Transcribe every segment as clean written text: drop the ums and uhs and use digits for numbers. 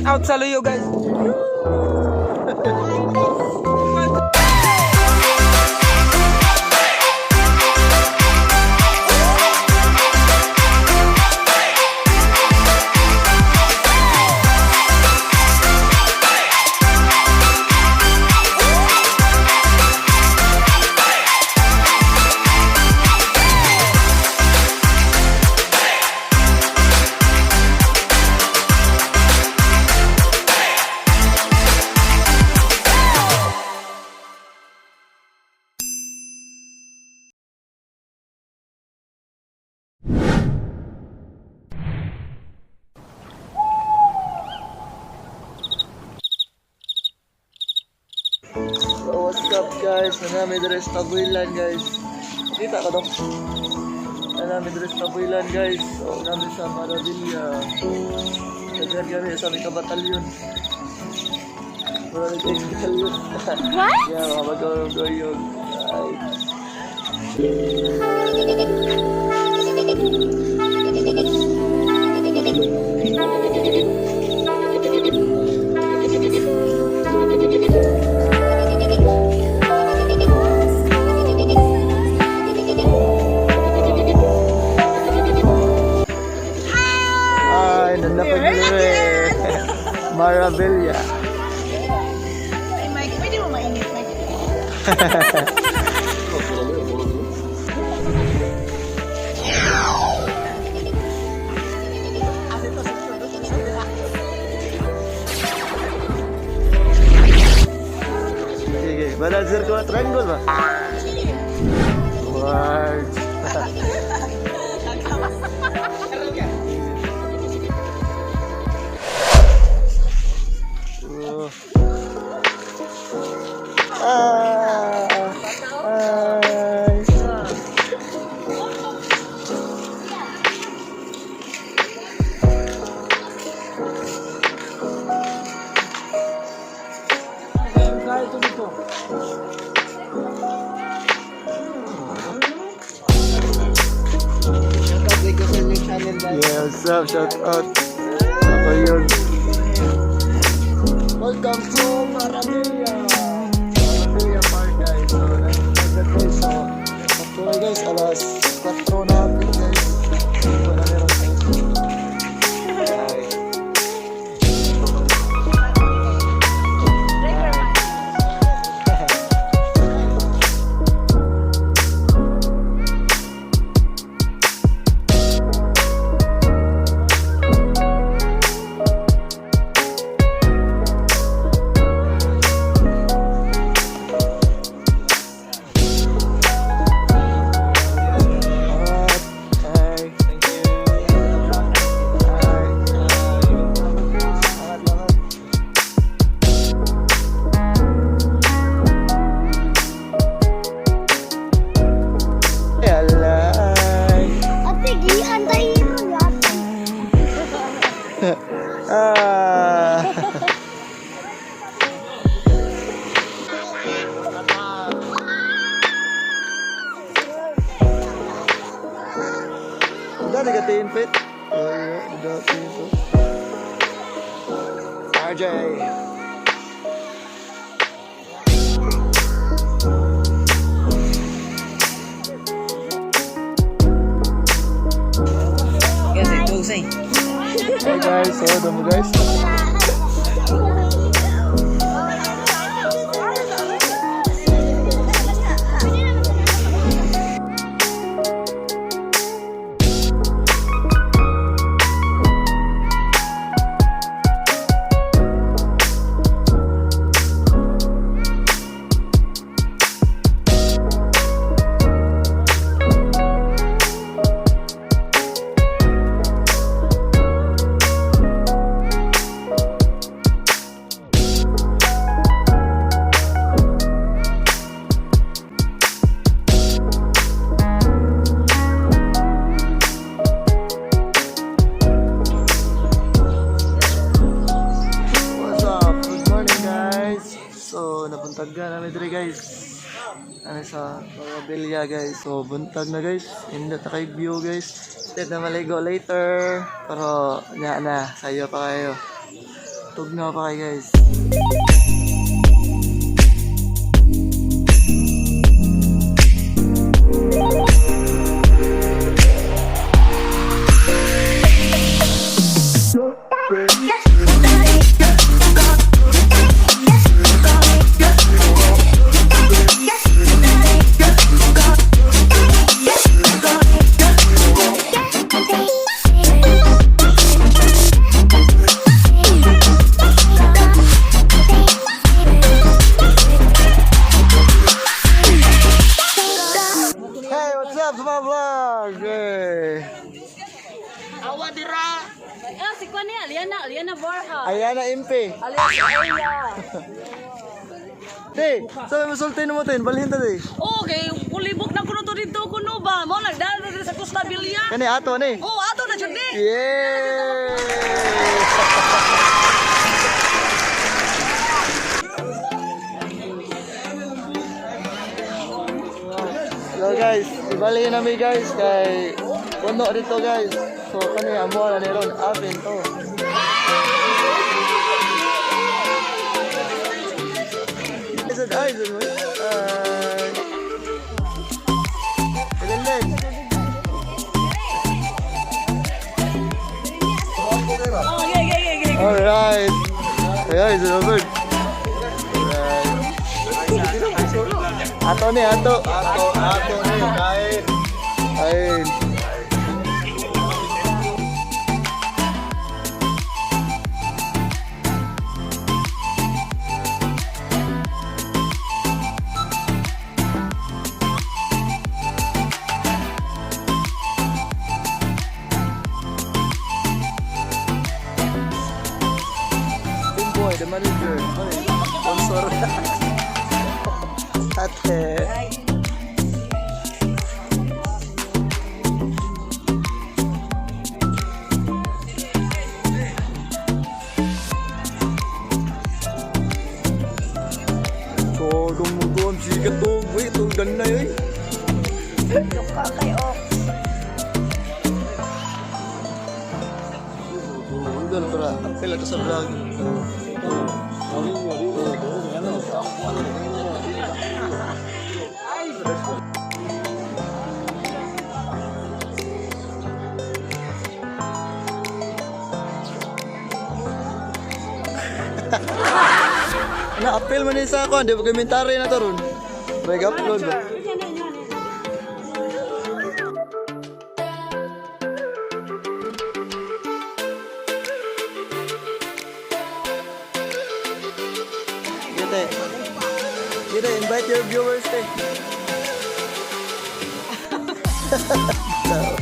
Shout out sa Luyo guys. So what's up guys, nanami dres Tabuelan guys. Kita ka dong? Nanami dres Tabuelan guys. So nami sa Maravilla. Nagjar kami sa aming kabatalyon. What? Yeah, mga magawang-gawang Maravilla. Ay, Mike, pwede mo mainit, Mike? Sige, balancer ko triangle ba? Wow. Yeah, what's up? Shout out. Ako yun. Welcome to Maravilla. Maravilla Park guys. So, nag-guys. So, actually guys, alas 4 na guys. Ito na meron tayo. Udah deketin Fit. Oh iya, udah itu. RJ. Hey guys, so udah mau guys. buntag na namin diri guys. Ano sa Maravilla guys. So buntag na guys. Hindi na kay view guys. Instead na maligo later. Pero nya na sayo pa kayo. Tugnaw pa kayo guys. Hey, what's up sa mga vlog? Hey. Awa dira. Ah, si Kwan niya, Liana Borja. Ayana Impe. Alias Aya. Hey, sabi mo sultin mo tin, balhin ta di. Okay, ulibok na kuno to dito kuno ba? Mo nagdala na sa Costa Villa. Kani ato ni. Oh, ato na jud ni. Yeah! So guys, ibalik na mi guys kay puno dito guys. So kani amo na ni ron apin to. Is it eyes mo? Ilan. Oh, yeah. Alright. Kaya is Robert. Alright. Ato ni. Kain. Kain. Boy, the manager. Sponsor. Ate. So, dumugon sikat to. Wait, itong ganay eh. Luka kay ok. Ganun para. Apel ito sa vlog. Na-appeal man isa ako, di ba komentary na to ron? Mag-upload ba? Gita, invite your viewers eh. No.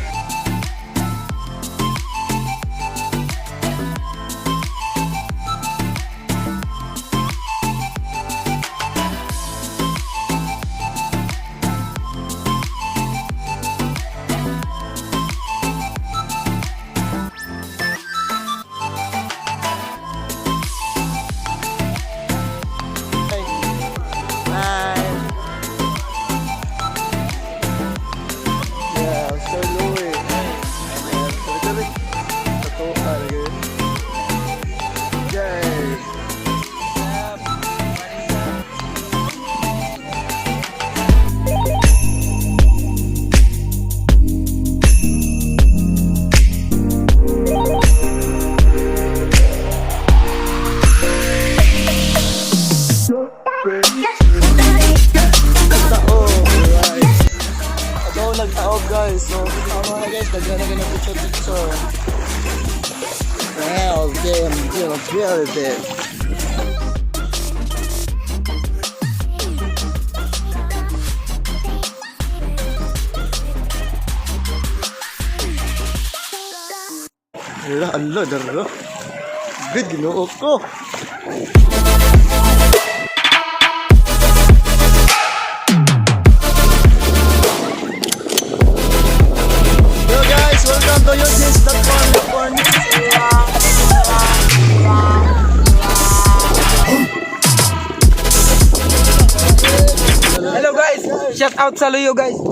Nagtaob guys, so tama na guys, naglalagay ng picture. Well, damn, feel it. Allah, darah. Good, ginoo ko. Welcome to your CHIX.com. Hello guys, shout out sa Luyo guys. 1,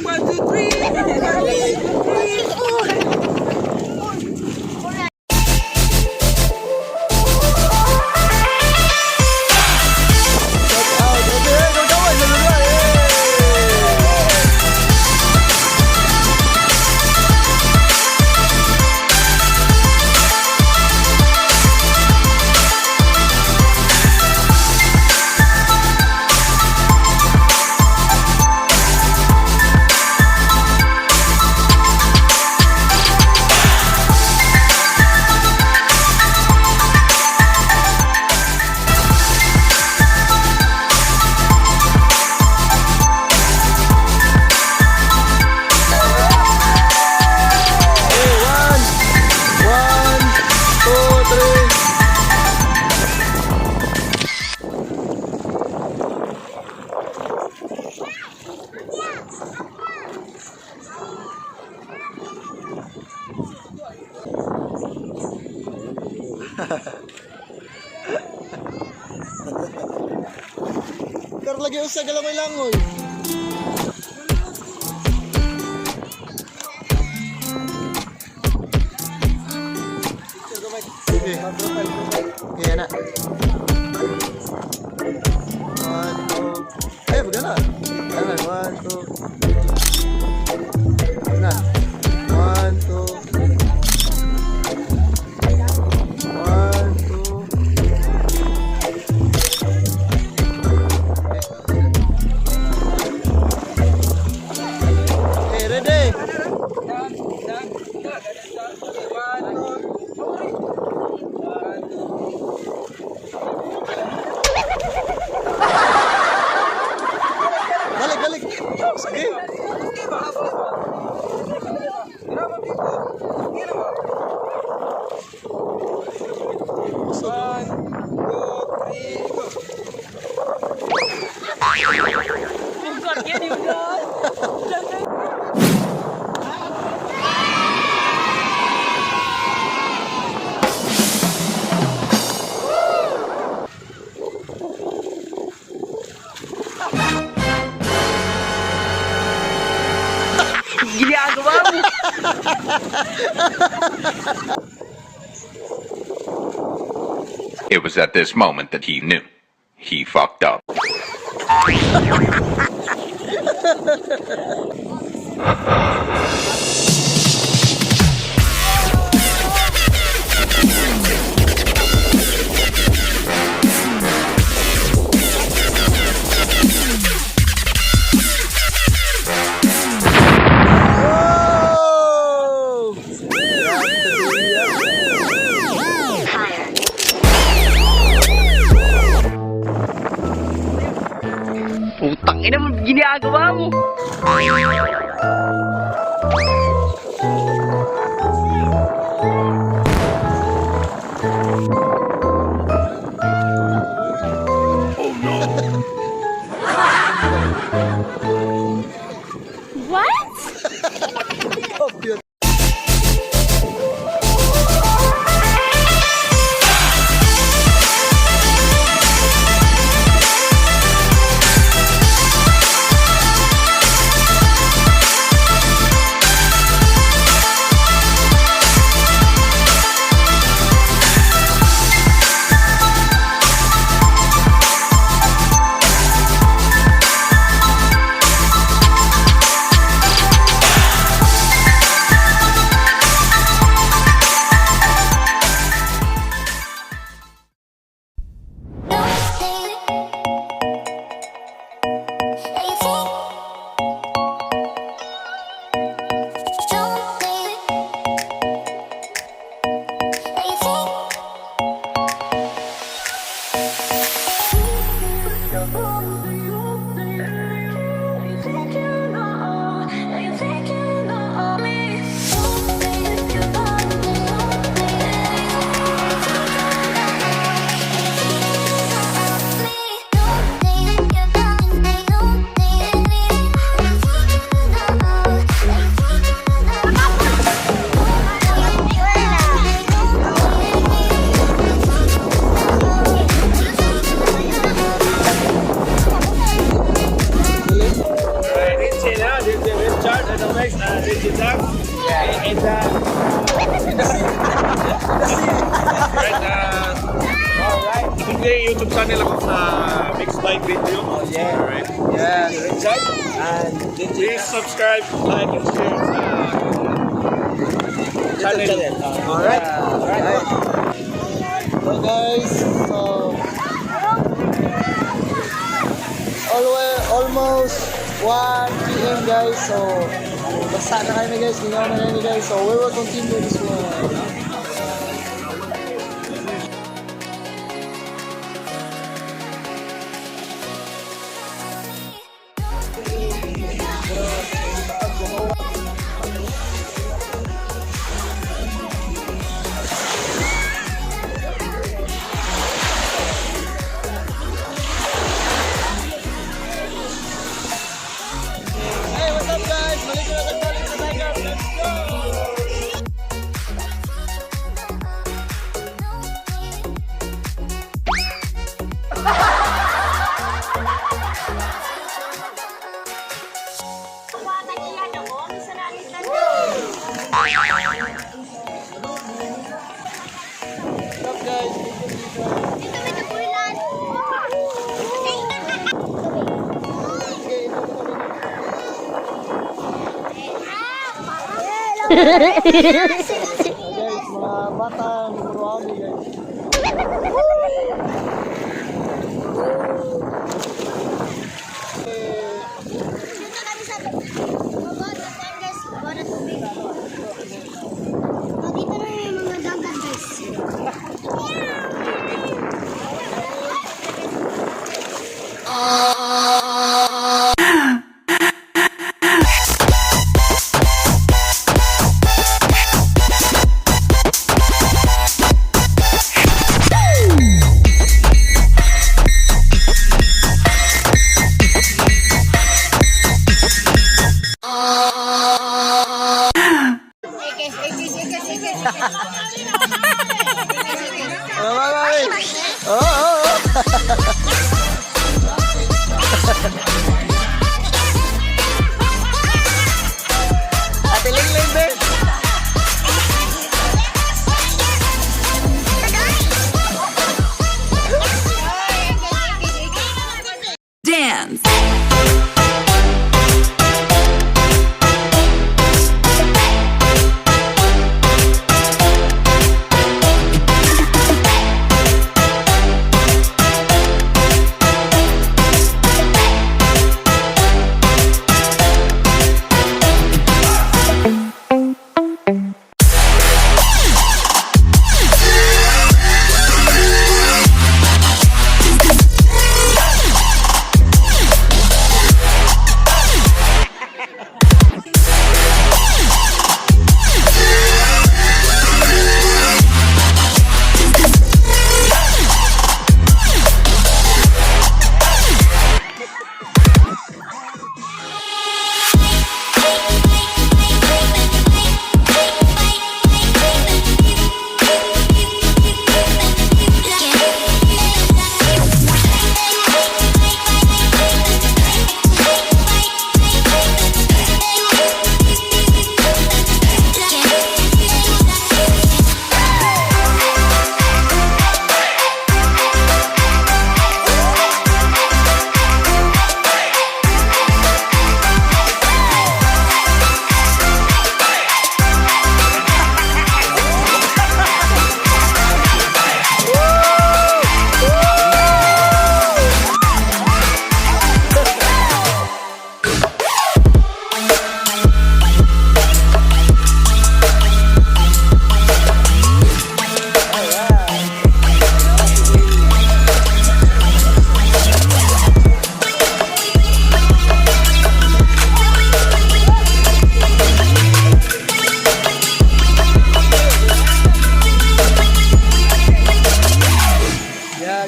2, 3. Kar lagi usa galamay langoy. Sige. Iya na. 1, 2. Ay, bagana. Ano, 1, 2. Na. 1, 2. 1, 2. Okay, ready? Balik, balik. Sige. Bukan gini udah. Gini agamamu. It was at this moment that he knew. He fucked up. Oh! Putang ina mo, ginagawa mo. Oh, cute. YouTube channel ako sa Mixed by Video. Oh yeah. Alright. Yeah. Richard. And please subscribe, like, and share sa channel. Alright. Alright. So guys, so almost 1 p.m. guys. So basta na kami guys, ginawa na kami guys. So we will continue this one. Hey, what's up guys? Balik na nagbalik sa Tiger. Let's go! Up guys. Dito may tabuelan. Guys, mga bata, numero guys. Dito kami sa baba, guys. Baba na tubig. Dito na yung mga dagat, guys. Ate Lingling din. Dance.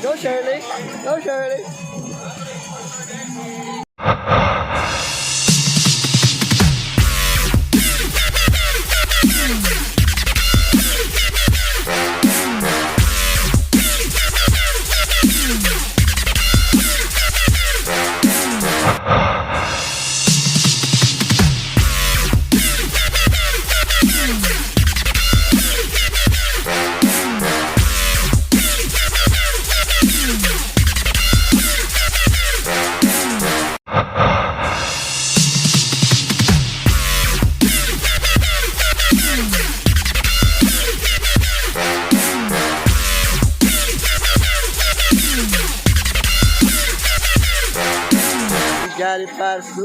Go Shirley. Go Shirley. Got it fast.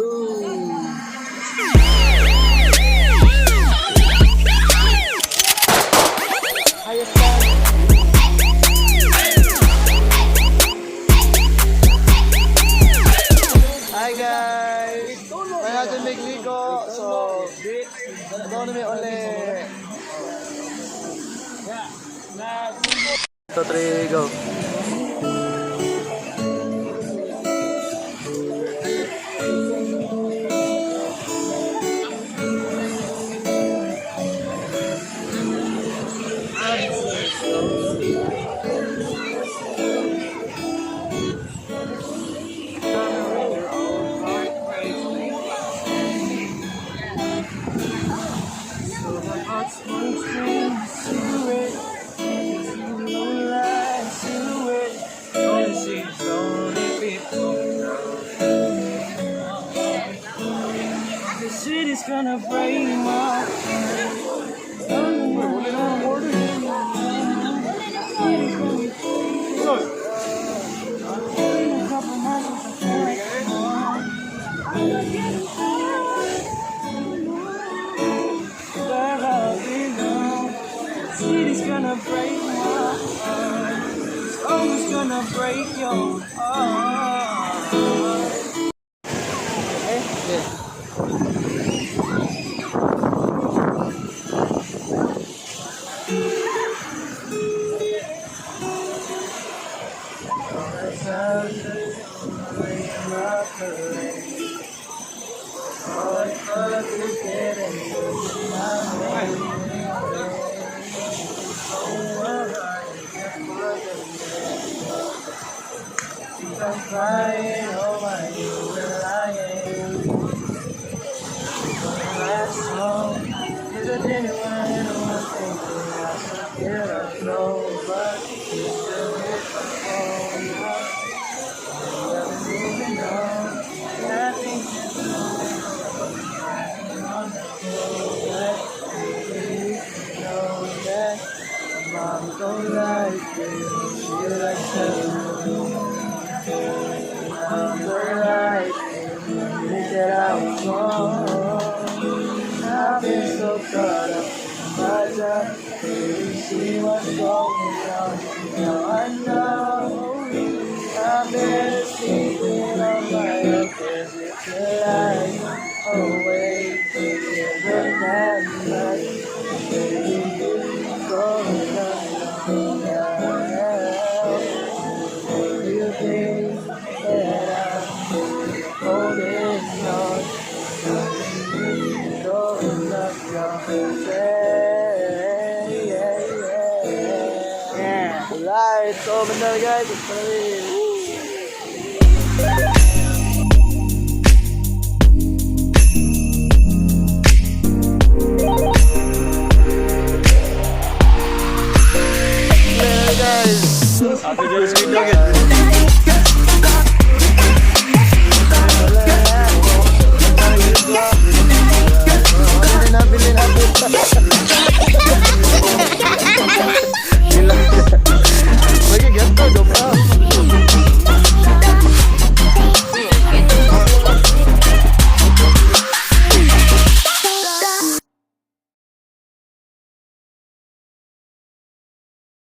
Hi guys! May natin Mexico. So, ito namin ulit. 2, 3, go. Gonna break my City's gonna break my heart. It's always gonna break your heart. Okay? Yeah. I'm crying, oh my, you were lying. Last song is a genuine one thing I should know, but you still hit my phone. You're moving on, and I think it's know that mom don't like you, she likes you. I'm right, think that I was wrong. I've been so caught up in my job, can't see what's going on. Now I know I've been sleeping on my own, 'cause it's a lie. Oh wait, it's a night, baby, going on now. You think that I'm holding on, going up your way, yeah. Lights open there, guys. It's gonna be. Guys, Ate Joyce, good nugget. nabili natin.